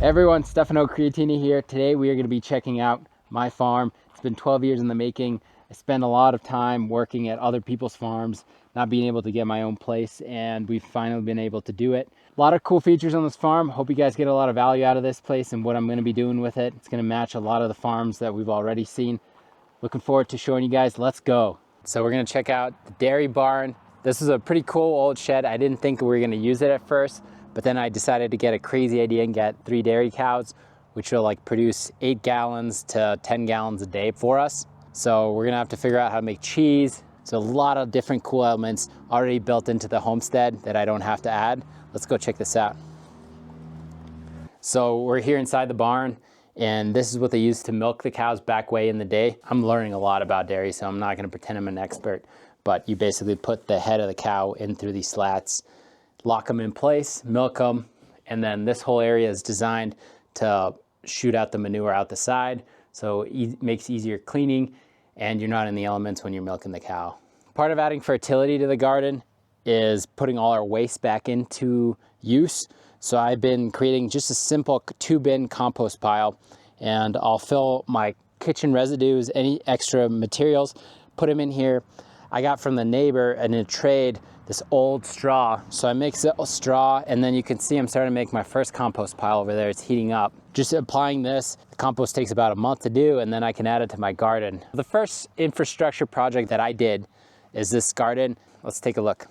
Everyone, Stefano Creatini here. Today we are going to be checking out my farm. It's been 12 years in the making. I spend a lot of time working at other people's farms, not being able to get my own place, and we've finally been able to do it. A lot of cool features on this farm. Hope you guys get a lot of value out of this place and what I'm going to be doing with it. It's going to match a lot of the farms that we've already seen. Looking forward to showing you guys. Let's go. So we're going to check out the dairy barn. This is a pretty cool old shed. I didn't think we were going to use it at first, but then I decided to get a crazy idea and get 3 dairy cows, which will like produce 8 gallons to 10 gallons a day for us. So we're gonna have to figure out how to make cheese. So a lot of different cool elements already built into the homestead that I don't have to add. Let's go check this out. So we're here inside the barn, and this is what they used to milk the cows back way in the day. I'm learning a lot about dairy, so I'm not gonna pretend I'm an expert, but you basically put the head of the cow in through these slats, lock them in place, milk them, and then this whole area is designed to shoot out the manure out the side, so it makes easier cleaning, and you're not in the elements when you're milking the cow. Part of adding fertility to the garden is putting all our waste back into use. So I've been creating just a simple 2-bin compost pile, and I'll fill my kitchen residues, any extra materials, put them in here. I got from the neighbor and in a trade this old straw. So I mix it with straw, and then you can see I'm starting to make my first compost pile over there. It's heating up. Just applying this, the compost takes about a month to do, and then I can add it to my garden. The first infrastructure project that I did is this garden. Let's take a look.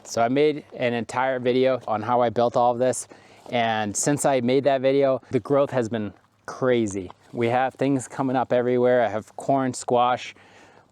So I made an entire video on how I built all of this, and since I made that video, the growth has been crazy. We have things coming up everywhere. I have corn, squash,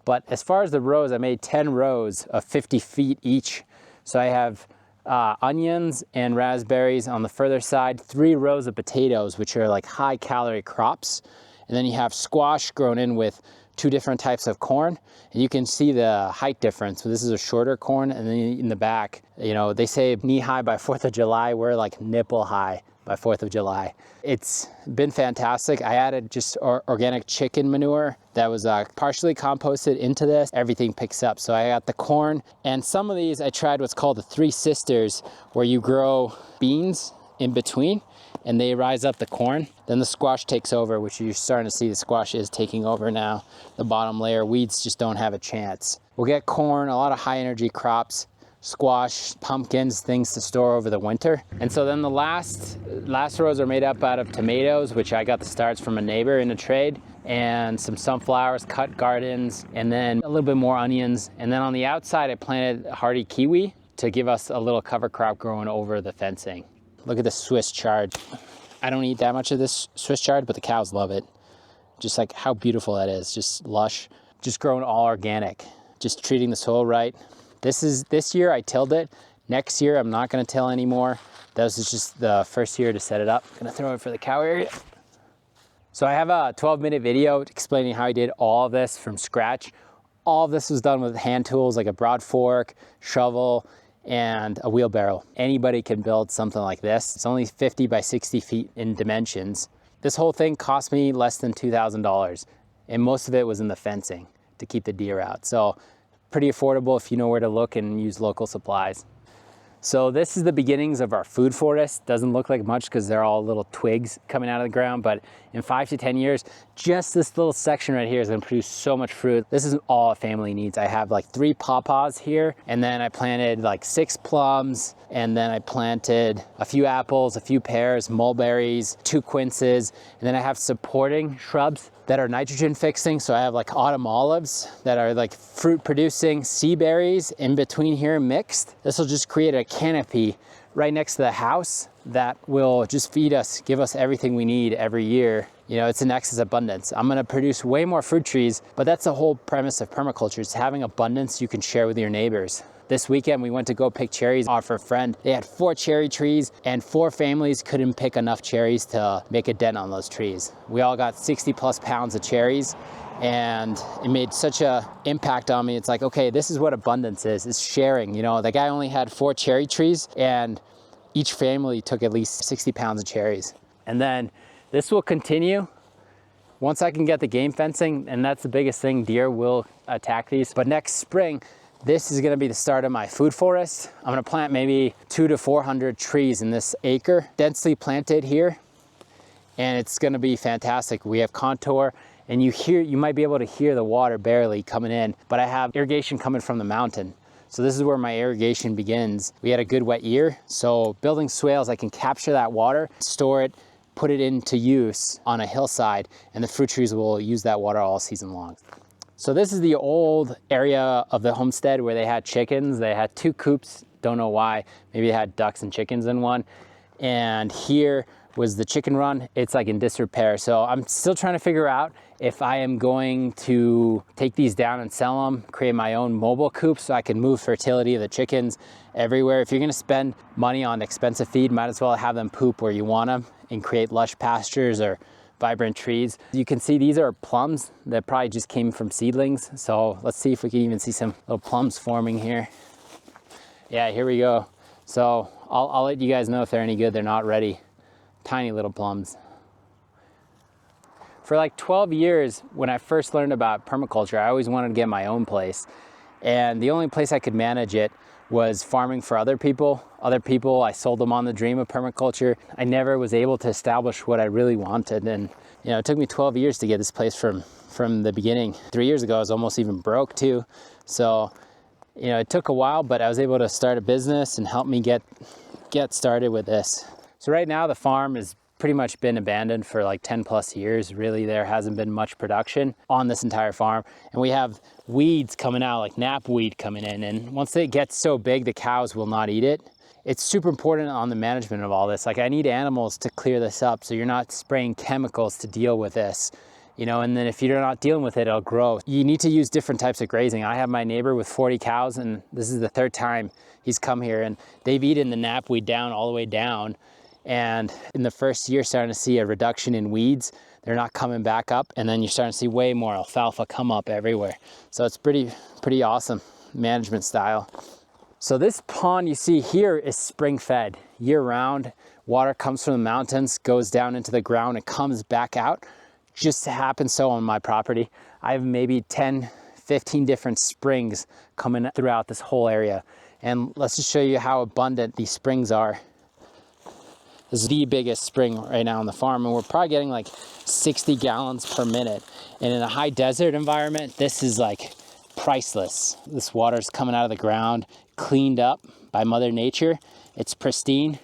but as far as the rows, I made 10 rows of 50 feet each. So I have onions and raspberries on the further side, 3 rows of potatoes, which are like high calorie crops. And then you have squash grown in with 2 different types of corn. And you can see the height difference. So this is a shorter corn, and then in the back, you know, they say knee high by 4th of July. We're like nipple high by 4th of July. It's been fantastic. I added just organic chicken manure that was partially composted into this. Everything picks up. So I got the corn, and some of these I tried what's called the 3 sisters, where you grow beans in between and they rise up the corn. Then the squash takes over, which you're starting to see the squash is taking over now. The bottom layer, weeds just don't have a chance. We'll get corn, a lot of high energy crops, squash, pumpkins, things to store over the winter. And so then the last rows are made up out of tomatoes, which I got the starts from a neighbor in a trade, and some sunflowers, cut gardens, and then a little bit more onions. And then on the outside, I planted hardy kiwi to give us a little cover crop growing over the fencing. Look at the Swiss chard. I don't eat that much of this Swiss chard, but the cows love it. Just like how beautiful that is, just lush, just growing all organic, just treating the soil right. This year I tilled it. Next year I'm not gonna till anymore. This is just the first year to set it up. I'm gonna throw it for the cow area. So I have a 12-minute video explaining how I did all of this from scratch. All of this was done with hand tools like a broad fork, shovel, and a wheelbarrow. Anybody can build something like this. It's only 50 by 60 feet in dimensions. This whole thing cost me less than $2,000, and most of it was in the fencing to keep the deer out. So pretty affordable if you know where to look and use local supplies. So this is the beginnings of our food forest. Doesn't look like much because they're all little twigs coming out of the ground, but in 5 to 10 years, just this little section right here is gonna produce so much fruit. This is all a family needs. I have like 3 pawpaws here, and then I planted like 6 plums, and then I planted a few apples, a few pears, mulberries, 2 quinces, and then I have supporting shrubs that are nitrogen fixing. So I have like autumn olives that are like fruit producing, sea berries in between here mixed. This will just create a canopy right next to the house that will just feed us, give us everything we need every year. You know, it's an excess abundance. I'm gonna produce way more fruit trees, but that's the whole premise of permaculture, is having abundance you can share with your neighbors. This weekend, we went to go pick cherries off a friend. They had 4 cherry trees, and 4 families couldn't pick enough cherries to make a dent on those trees. We all got 60 plus pounds of cherries, and it made such a impact on me. It's like, okay, this is what abundance is sharing. You know, the guy only had 4 cherry trees, and each family took at least 60 pounds of cherries. And then this will continue once I can get the game fencing, and that's the biggest thing. Deer will attack these. But next spring, This is gonna be the start of my food forest. I'm gonna plant maybe 200 to 400 trees in this acre, densely planted here, and it's gonna be fantastic. We have contour, and you might be able to hear the water barely coming in, but I have irrigation coming from the mountain. So this is where my irrigation begins. We had a good wet year, so building swales, I can capture that water, store it, put it into use on a hillside, and the fruit trees will use that water all season long. So this is the old area of the homestead where they had chickens. They had 2 coops, don't know why. Maybe they had ducks and chickens in one. And here was the chicken run. It's like in disrepair. So I'm still trying to figure out if I am going to take these down and sell them, create my own mobile coop so I can move fertility of the chickens everywhere. If you're gonna spend money on expensive feed, might as well have them poop where you want them and create lush pastures or vibrant trees. You can see these are plums that probably just came from seedlings. So let's see if we can even see some little plums forming here. Yeah, here we go. So I'll let you guys know if they're any good. They're not ready. Tiny little plums. For like 12 years, when I first learned about permaculture, I always wanted to get my own place. And the only place I could manage it was farming for other people. I sold them on the dream of permaculture. I never was able to establish what I really wanted. And it took me 12 years to get this place from the beginning. 3 years ago, I was almost even broke too. So, it took a while, but I was able to start a business and help me get started with this. So right now the farm has pretty much been abandoned for like 10 plus years. Really, there hasn't been much production on this entire farm. And we have weeds coming out, like knapweed coming in. And once it gets so big, the cows will not eat it. It's super important on the management of all this. Like I need animals to clear this up so you're not spraying chemicals to deal with this. And then if you're not dealing with it, it'll grow. You need to use different types of grazing. I have my neighbor with 40 cows, and this is the 3rd time he's come here, and they've eaten the knapweed down all the way down. And in the first year, starting to see a reduction in weeds. They're not coming back up, and then you're starting to see way more alfalfa come up everywhere. So it's pretty awesome management style. So this pond you see here is spring fed year round. Water comes from the mountains, goes down into the ground, and comes back out. Just happens so on my property. I have maybe 10, 15 different springs coming throughout this whole area. And let's just show you how abundant these springs are. This is the biggest spring right now on the farm, and we're probably getting like 60 gallons per minute. And in a high desert environment, this is like priceless. This water's coming out of the ground, cleaned up by Mother Nature. It's pristine,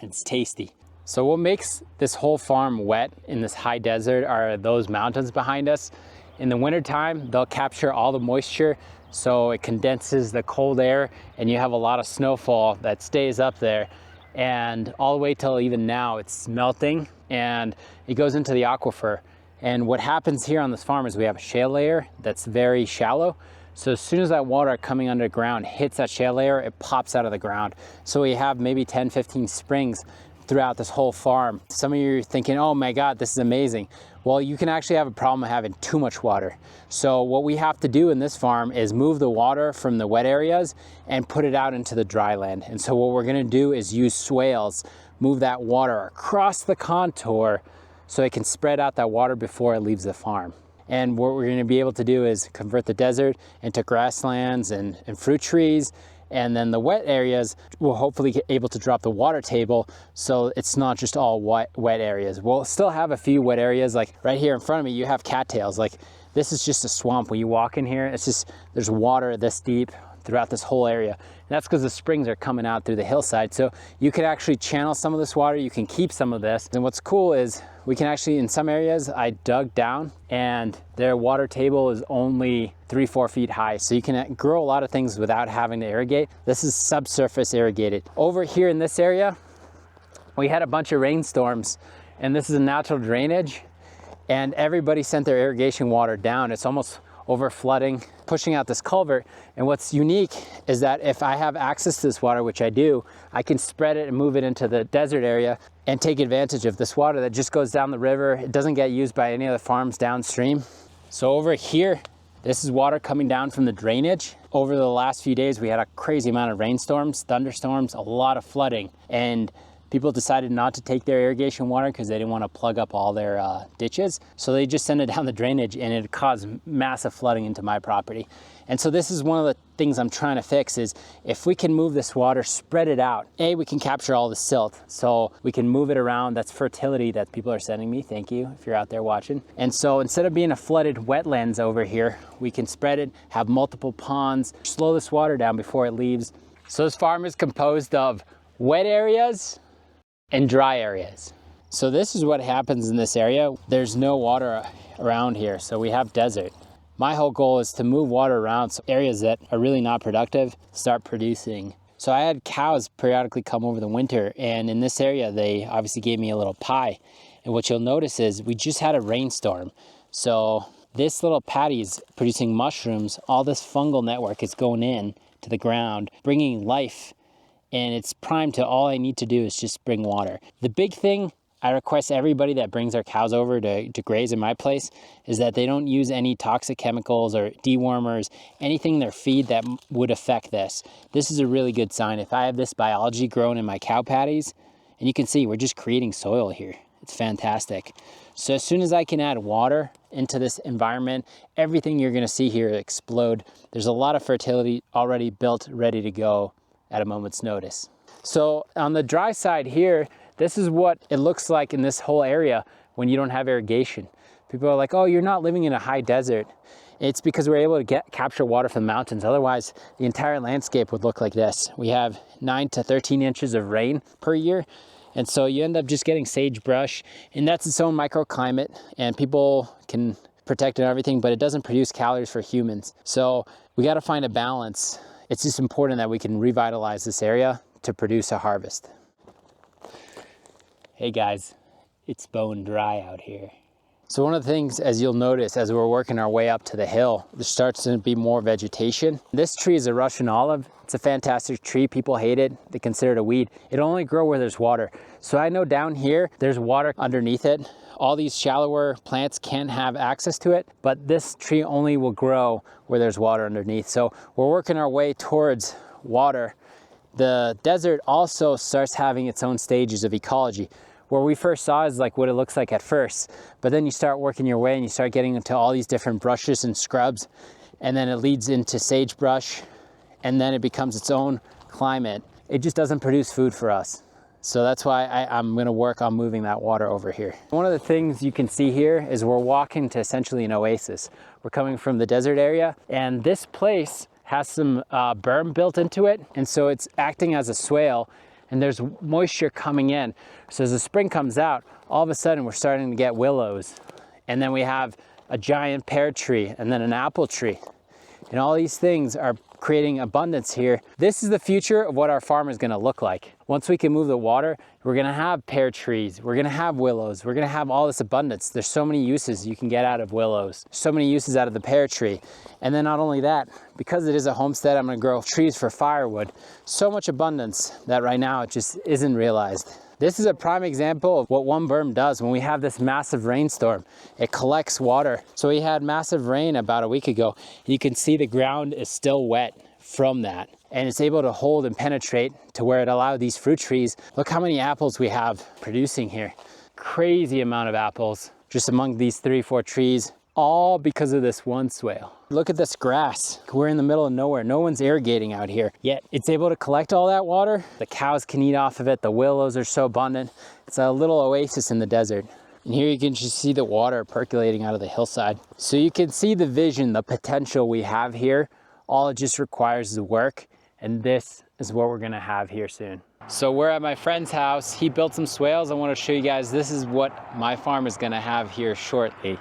and it's tasty. So what makes this whole farm wet in this high desert are those mountains behind us. In the wintertime, they'll capture all the moisture, so it condenses the cold air, and you have a lot of snowfall that stays up there. And all the way till even now, it's melting and it goes into the aquifer. And what happens here on this farm is we have a shale layer that's very shallow. So as soon as that water coming underground hits that shale layer, it pops out of the ground. So we have maybe 10, 15 springs throughout this whole farm. Some of you are thinking, oh my God, this is amazing. Well, you can actually have a problem of having too much water. So what we have to do in this farm is move the water from the wet areas and put it out into the dry land. And so what we're gonna do is use swales, move that water across the contour so it can spread out that water before it leaves the farm. And what we're gonna be able to do is convert the desert into grasslands and fruit trees. And then the wet areas will hopefully get able to drop the water table so it's not just all wet areas. We'll still have a few wet areas, like right here in front of me, you have cattails. Like this is just a swamp. When you walk in here, it's just, there's water this deep throughout this whole area. And that's because the springs are coming out through the hillside. So you can actually channel some of this water, you can keep some of this. And what's cool is we can actually, in some areas, I dug down and their water table is only 3-4 feet high. So you can grow a lot of things without having to irrigate. This is subsurface irrigated. Over here in this area, we had a bunch of rainstorms, and this is a natural drainage, and everybody sent their irrigation water down. It's almost over flooding, pushing out this culvert. And what's unique is that if I have access to this water, which I do, I can spread it and move it into the desert area and take advantage of this water that just goes down the river. It doesn't get used by any of the farms downstream. So over here, this is water coming down from the drainage. Over the last few days, we had a crazy amount of rainstorms, thunderstorms, a lot of flooding. And people decided not to take their irrigation water because they didn't want to plug up all their ditches. So they just sent it down the drainage, and it caused massive flooding into my property. And so this is one of the things I'm trying to fix is if we can move this water, spread it out, we can capture all the silt. So we can move it around. That's fertility that people are sending me. Thank you if you're out there watching. And so instead of being a flooded wetlands over here, we can spread it, have multiple ponds, slow this water down before it leaves. So this farm is composed of wet areas and dry areas. So this is what happens in this area. There's no water around here, so we have desert. My whole goal is to move water around so areas that are really not productive start producing. So I had cows periodically come over the winter, and in this area, they obviously gave me a little pie. And what you'll notice is we just had a rainstorm. So this little patty is producing mushrooms. All this fungal network is going in to the ground, bringing life, and it's primed to all I need to do is just bring water. The big thing I request everybody that brings their cows over to graze in my place is that they don't use any toxic chemicals or dewormers, anything in their feed that would affect this. This is a really good sign. If I have this biology grown in my cow patties, and you can see we're just creating soil here. It's fantastic. So as soon as I can add water into this environment, everything you're gonna see here explode. There's a lot of fertility already built, ready to go at a moment's notice. So on the dry side here, this is what it looks like in this whole area when you don't have irrigation. People are like, oh, you're not living in a high desert. It's because we're able to capture water from the mountains. Otherwise, the entire landscape would look like this. We have 9 to 13 inches of rain per year. And so you end up just getting sagebrush, and that's its own microclimate, and people can protect it and everything, but it doesn't produce calories for humans. So we got to find a balance. It's just important that we can revitalize this area to produce a harvest. Hey guys, it's bone dry out here. So one of the things, as you'll notice, as we're working our way up to the hill, there starts to be more vegetation. This tree is a Russian olive. It's a fantastic tree. People hate it. They consider it a weed. It'll only grow where there's water. So I know down here, there's water underneath it. All these shallower plants can't have access to it, but this tree only will grow where there's water underneath. So we're working our way towards water. The desert also starts having its own stages of ecology. Where we first saw is like what it looks like at first, but then you start working your way and you start getting into all these different brushes and scrubs, and then it leads into sagebrush, and then it becomes its own climate. It just doesn't produce food for us. So that's why I'm gonna work on moving that water over here. One of the things you can see here is we're walking to essentially an oasis. We're coming from the desert area, and this place has some berm built into it, and so it's acting as a swale, and there's moisture coming in. So as the spring comes out, all of a sudden we're starting to get willows. And then we have a giant pear tree and then an apple tree. And all these things are creating abundance here. This is the future of what our farm is gonna look like. Once we can move the water, we're gonna have pear trees, we're gonna have willows, we're gonna have all this abundance. There's so many uses you can get out of willows, so many uses out of the pear tree. And then not only that, because it is a homestead, I'm gonna grow trees for firewood. So much abundance that right now it just isn't realized. This is a prime example of what one berm does when we have this massive rainstorm. It collects water. So we had massive rain about a week ago. You can see the ground is still wet from that. And it's able to hold and penetrate to where it allowed these fruit trees. Look how many apples we have producing here. Crazy amount of apples just among these 3-4 trees, all because of this one swale. Look at this grass. We're in the middle of nowhere. No one's irrigating out here, yet it's able to collect all that water. The cows can eat off of it. The willows are so abundant. It's a little oasis in the desert. And here you can just see the water percolating out of the hillside. So you can see the vision, the potential we have here. All it just requires is work. And this is what we're gonna have here soon. So we're at my friend's house. He built some swales. I wanna show you guys, this is what my farm is gonna have here shortly.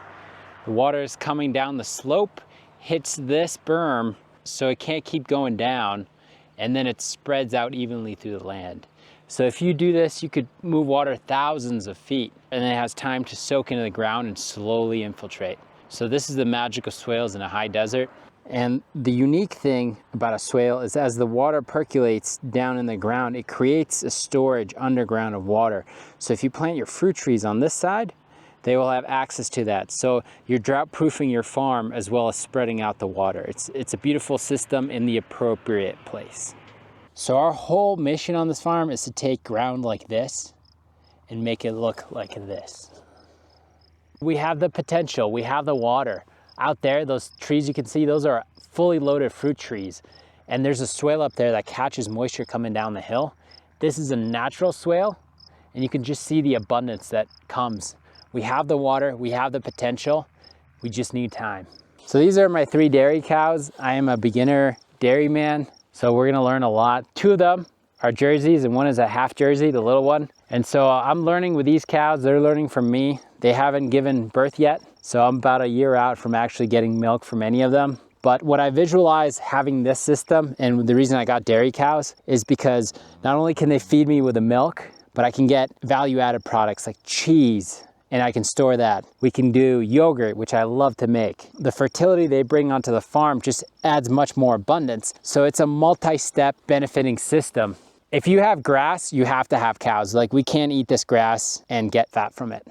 The water is coming down the slope, hits this berm, so it can't keep going down, and then it spreads out evenly through the land. So if you do this, you could move water thousands of feet, and then it has time to soak into the ground and slowly infiltrate. So this is the magic of swales in a high desert. And the unique thing about a swale is as the water percolates down in the ground, it creates a storage underground of water. So if you plant your fruit trees on this side, they will have access to that. So you're drought proofing your farm as well as spreading out the water. It's a beautiful system in the appropriate place. So our whole mission on this farm is to take ground like this and make it look like this. We have the potential, we have the water. Out there, those trees you can see, those are fully loaded fruit trees. And there's a swale up there that catches moisture coming down the hill. This is a natural swale, and you can just see the abundance that comes. We have the water, we have the potential, we just need time. So these are my 3 dairy cows. I am a beginner dairyman, so we're gonna learn a lot. 2 of them are Jerseys and 1 is a half Jersey, the little one. And so I'm learning with these cows, they're learning from me. They haven't given birth yet, so I'm about a year out from actually getting milk from any of them. But what I visualize having this system, and the reason I got dairy cows, is because not only can they feed me with the milk, but I can get value-added products like cheese, and I can store that. We can do yogurt, which I love to make. The fertility they bring onto the farm just adds much more abundance. So it's a multi-step benefiting system. If you have grass, you have to have cows. Like, we can't eat this grass and get fat from it.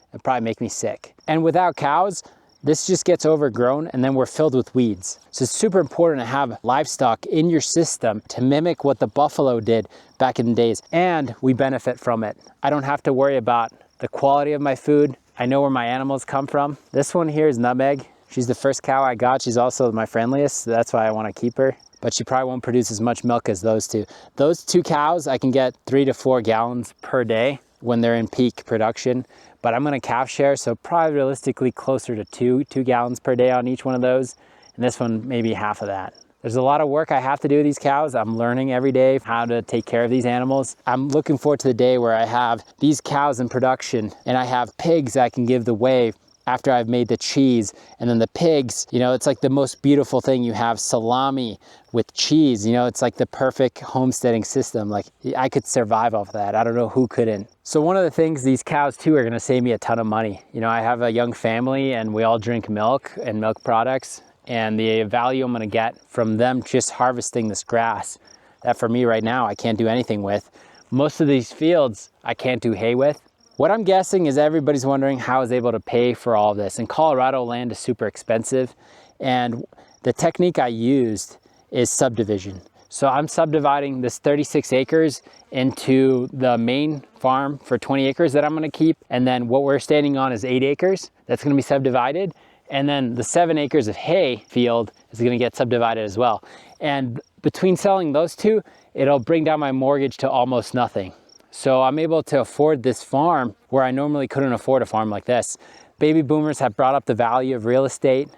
It'd probably make me sick. And without cows, this just gets overgrown and then we're filled with weeds. So it's super important to have livestock in your system to mimic what the buffalo did back in the days. And we benefit from it. I don't have to worry about the quality of my food. I know where my animals come from. This one here is Nutmeg. She's the first cow I got. She's also my friendliest, so that's why I want to keep her. But she probably won't produce as much milk as those 2. Those 2 cows, I can get 3 to 4 gallons per day when they're in peak production. But I'm gonna calf share, so probably realistically closer to 2 gallons per day on each one of those. And this one, maybe half of that. There's a lot of work I have to do with these cows. I'm learning every day how to take care of these animals. I'm looking forward to the day where I have these cows in production and I have pigs I can give the whey after I've made the cheese. And then the pigs, you know, it's like the most beautiful thing. You have salami with cheese, you know, it's like the perfect homesteading system. Like, I could survive off that. I don't know who couldn't. So one of the things, these cows too are gonna save me a ton of money. You know, I have a young family and we all drink milk and milk products, and the value I'm gonna get from them just harvesting this grass that for me right now, I can't do anything with. Most of these fields I can't do hay with. What I'm guessing is everybody's wondering how I was able to pay for all of this. In Colorado, land is super expensive, and the technique I used is subdivision. So I'm subdividing this 36 acres into the main farm for 20 acres that I'm gonna keep, and then what we're standing on is 8 acres that's gonna be subdivided, and then the 7 acres of hay field is gonna get subdivided as well. And between selling those 2, it'll bring down my mortgage to almost nothing. So I'm able to afford this farm where I normally couldn't afford a farm like this. Baby boomers have brought up the value of real estate.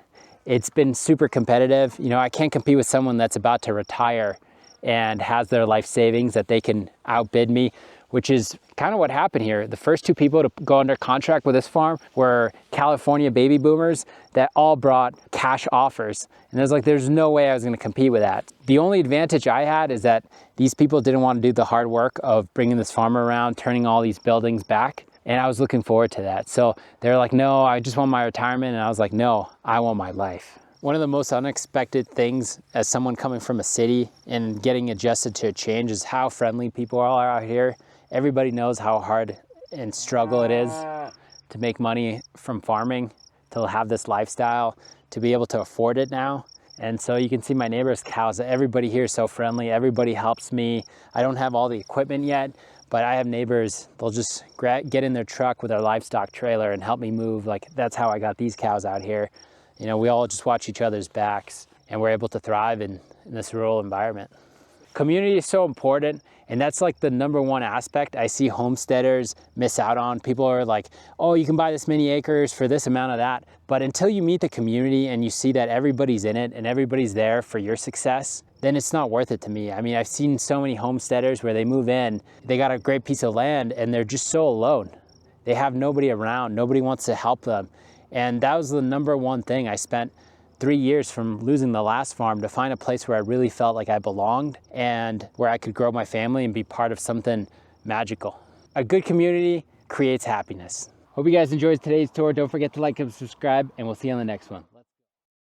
It's been super competitive. You know, I can't compete with someone that's about to retire and has their life savings that they can outbid me, which is kind of what happened here. The first 2 people to go under contract with this farm were California baby boomers that all brought cash offers. And there's no way I was gonna compete with that. The only advantage I had is that these people didn't want to do the hard work of bringing this farm around, turning all these buildings back. And I was looking forward to that. So they're like, no, I just want my retirement. And I was like, no, I want my life. One of the most unexpected things as someone coming from a city and getting adjusted to a change is how friendly people are out here. Everybody knows how hard and struggle it is to make money from farming, to have this lifestyle, to be able to afford it now. And so you can see my neighbor's cows. Everybody here is so friendly. Everybody helps me. I don't have all the equipment yet, but I have neighbors. They'll just get in their truck with their livestock trailer and help me move. Like, that's how I got these cows out here. You know, we all just watch each other's backs, and we're able to thrive in this rural environment. Community is so important, and that's like the #1 aspect I see homesteaders miss out on. People are like, oh, you can buy this many acres for this amount of that. But until you meet the community and you see that everybody's in it and everybody's there for your success, then it's not worth it to me. I mean, I've seen so many homesteaders where they move in, they got a great piece of land and they're just so alone. They have nobody around, nobody wants to help them. And that was the #1 thing. I spent 3 years from losing the last farm to find a place where I really felt like I belonged and where I could grow my family and be part of something magical. A good community creates happiness. Hope you guys enjoyed today's tour. Don't forget to like and subscribe, and we'll see you on the next one.